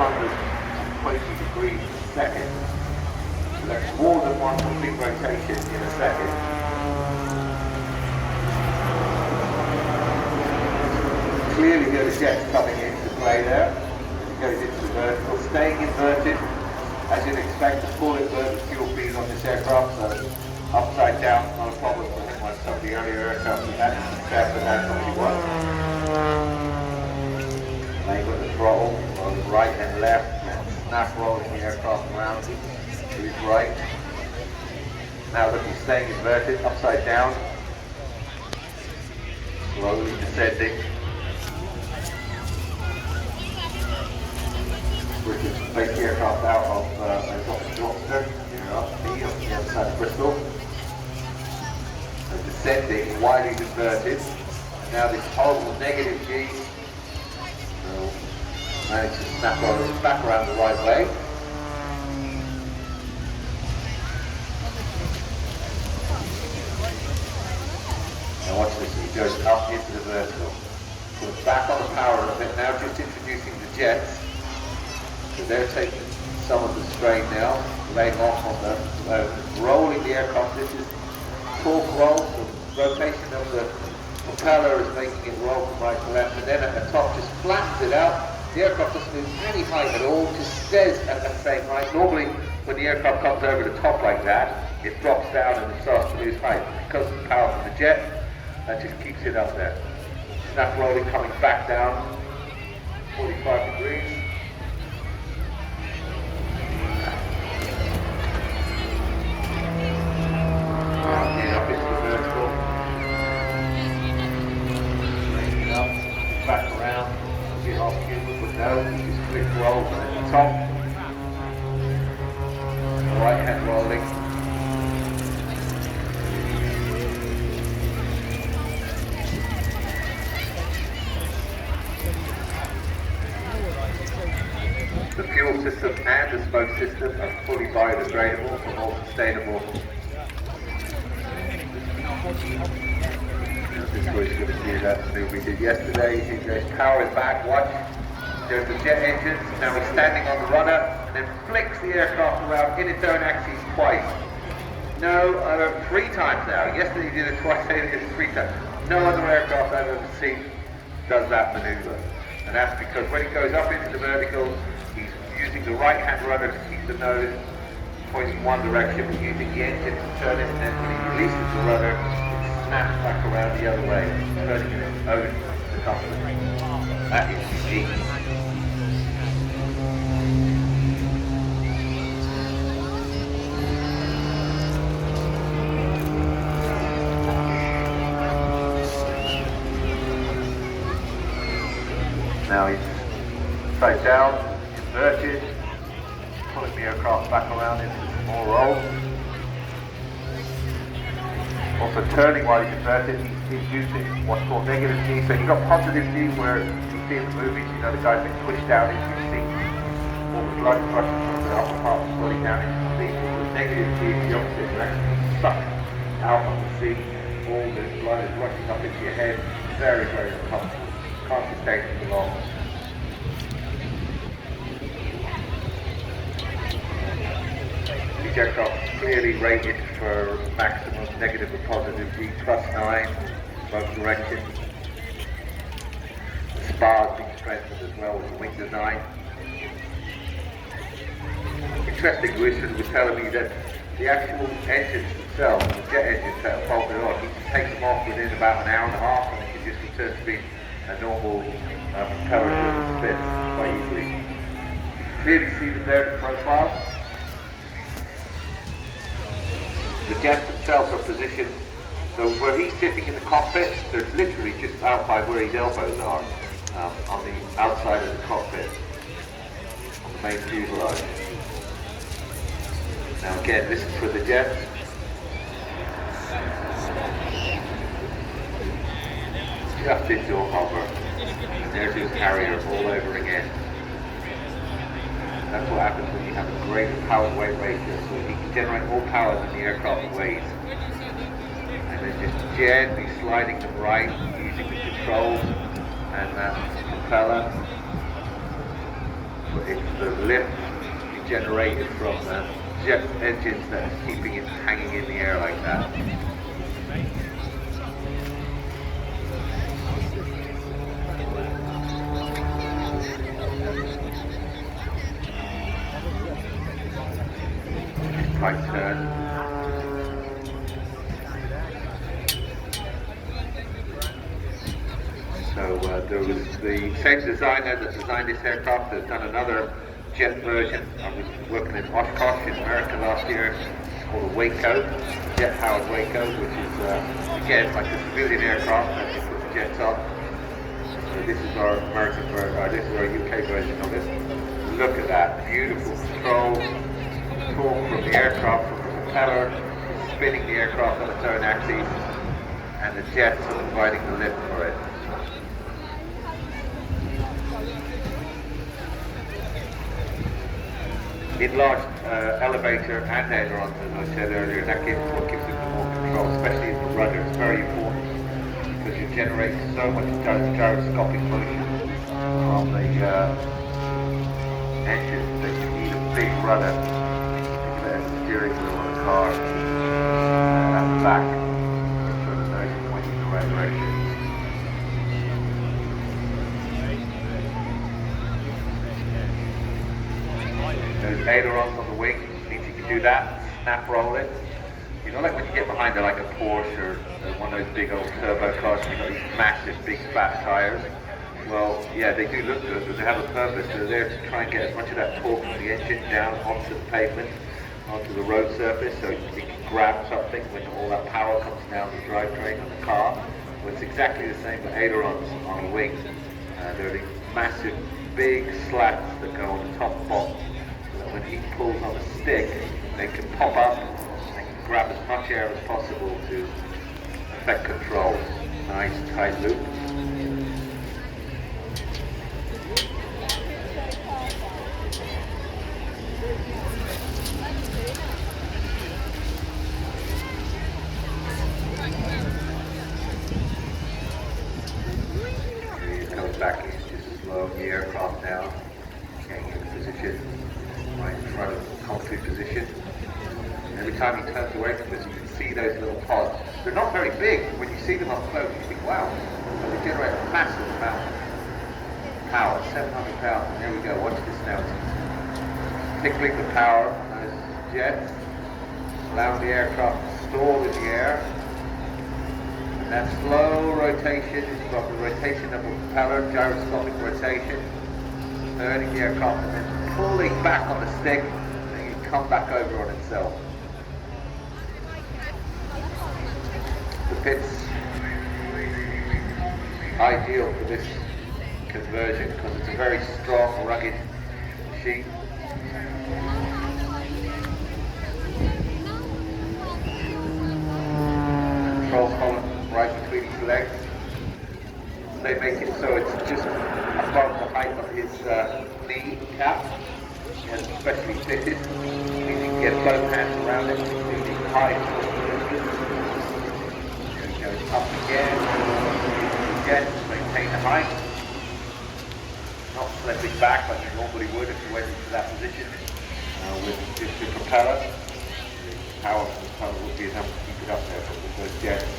220 degrees a second. So that's more than one complete rotation in a second. Clearly the jet's coming into play there. It goes into the vertical, staying inverted. As you'd expect, a full inverted fuel feed on this aircraft, so upside down, not a problem for him, like some of the earlier aircraft we had. Fair for that, only one. Laying with the throttle, on right and left, snap rolling the aircraft around to his right. Now looking, staying inverted, upside down, slowly descending. We're just take the aircraft out of Gloucester, up on the other side of Bristol. So descending, widely inverted. And now this horrible negative G. So manage to snap on back around the right way. Now watch this, he goes up into the vertical. So it's back on the power a bit now, just introducing the jets. So they're taking some of the strain now, laying off on the, rolling the aircraft. This is torque roll, the rotation of the propeller is making it roll from right to left, and then at the top just flattens it out. The aircraft doesn't lose any height at all, just stays at the same height. Normally, when the aircraft comes over the top like that, it drops down and it starts to lose height. Because of the power from the jet, that just keeps it up there. Snap rolling, coming back down, 45 degrees. Up into the vertical. Bring it up, back around, get off cue, but no, just quick roll at the top. Right hand rolling. The fuel system and the smoke system are fully biodegradable for more sustainable. This is going to do that thing we did yesterday. There's power is back, watch. There's the jet engines. Now we're standing on the rudder and then flicks the aircraft around in its own axis twice. No other, 3 times now. Yesterday he did it twice, today he did it 3 times. No other aircraft I've ever seen does that maneuver. And that's because when it goes up into the vertical, he's using the right hand rudder to keep the nose pointing one direction, but using the engine to turn it, and then when he releases the rudder, it snaps back around the other way, turning it over to the company. That is unique. Now he's straight down, inverted, pulling the aircraft back around into some more roll. Also turning while he's inverted, he's using what's called negative G. So you've got positive G where you see in the movies, you know, the guy's been pushed down into his seat, all the blood rushing from the upper part flooding down into the seat. With negative G is the opposite direction, he's sucked out of the seat, all the blood is rushing up into your head, very, very uncomfortable. Can't sustain it for long. These aircraft are clearly rated for maximum negative and positive G +9, both directions. The spar has been strengthened as well with the wing design. Interesting, Richard was telling me that the actual engines themselves, the jet engines that are bolted on, he can take them off within about an hour and a half and it can just return to being a normal propeller spin quite easily. You can clearly see the there profile. The jets themselves are positioned so where he's sitting in the cockpit, there's literally just out by where his elbows are, on the outside of the cockpit, on the main fuselage. Now again, this is for the jets. Just into a hover, and there's his carrier all over again. That's what happens when you have a great power-weight ratio, so he can generate more power than the aircraft weighs. And then just gently sliding them right, using the controls and that propeller. It's the lift generated from the jet engines that is keeping it hanging in the air like that. Tight turn. So there was the same designer that designed this aircraft has done another jet version. I was working in Oshkosh in America last year. It's called a Waco, jet-powered Waco, which is again like a civilian aircraft that just puts jets on. So this is our American version, this is our UK version of it. Look at that, beautiful control, torque from the aircraft, from the propeller, spinning the aircraft on its own axis, and the jets are providing the lift for it. Enlarged elevator and ailerons, as I said earlier, that gives what gives it more control, especially in the rudder. It's very important because you generate so much gyroscopic motion from the engine that you need a big rudder. Think of it as a steering wheel on a car, and at the back, so the nose is pointing in the right direction. Those ailerons on the wing means you can do that, snap roll it. You know, like when you get behind like a Porsche or one of those big old turbo cars, you've got these massive, big, fat tires. Well, yeah, they do look good, but they have a purpose. They're there to try and get as much of that torque from the engine down onto the pavement, onto the road surface, so you can grab something when all that power comes down the drivetrain of the car. Well, it's exactly the same with ailerons on a wing. They're these massive, big slats that go on the top box. When he pulls on the stick, they can pop up, they can grab as much air as possible to affect control. Nice tight loop. He comes back, he's just slowing the aircraft down, getting into position. Right in front of the cockpit position. And every time he turns away from this, you can see those little pods. They're not very big. When you see them up close, you think, wow, they generate a massive amount of power, 700 pounds. And here we go, watch this now. It's tickling the power on those jets, allowing the aircraft to stall in the air. And that slow rotation, it's got the rotation of the propeller, gyroscopic rotation, turning the aircraft and then pulling back on the stick, and you come back over on itself. The pit's ideal for this conversion because it's a very strong, rugged machine. Control column right between his legs. They make it so it's just above the height of his knee cap, and especially fitted. You can get both hands around it, completely high. Here he goes up again, maintain the height. Not slipping back like you normally would if you went into that position with just the propeller. The power from the propeller would be enough to keep it up there, but with those jets,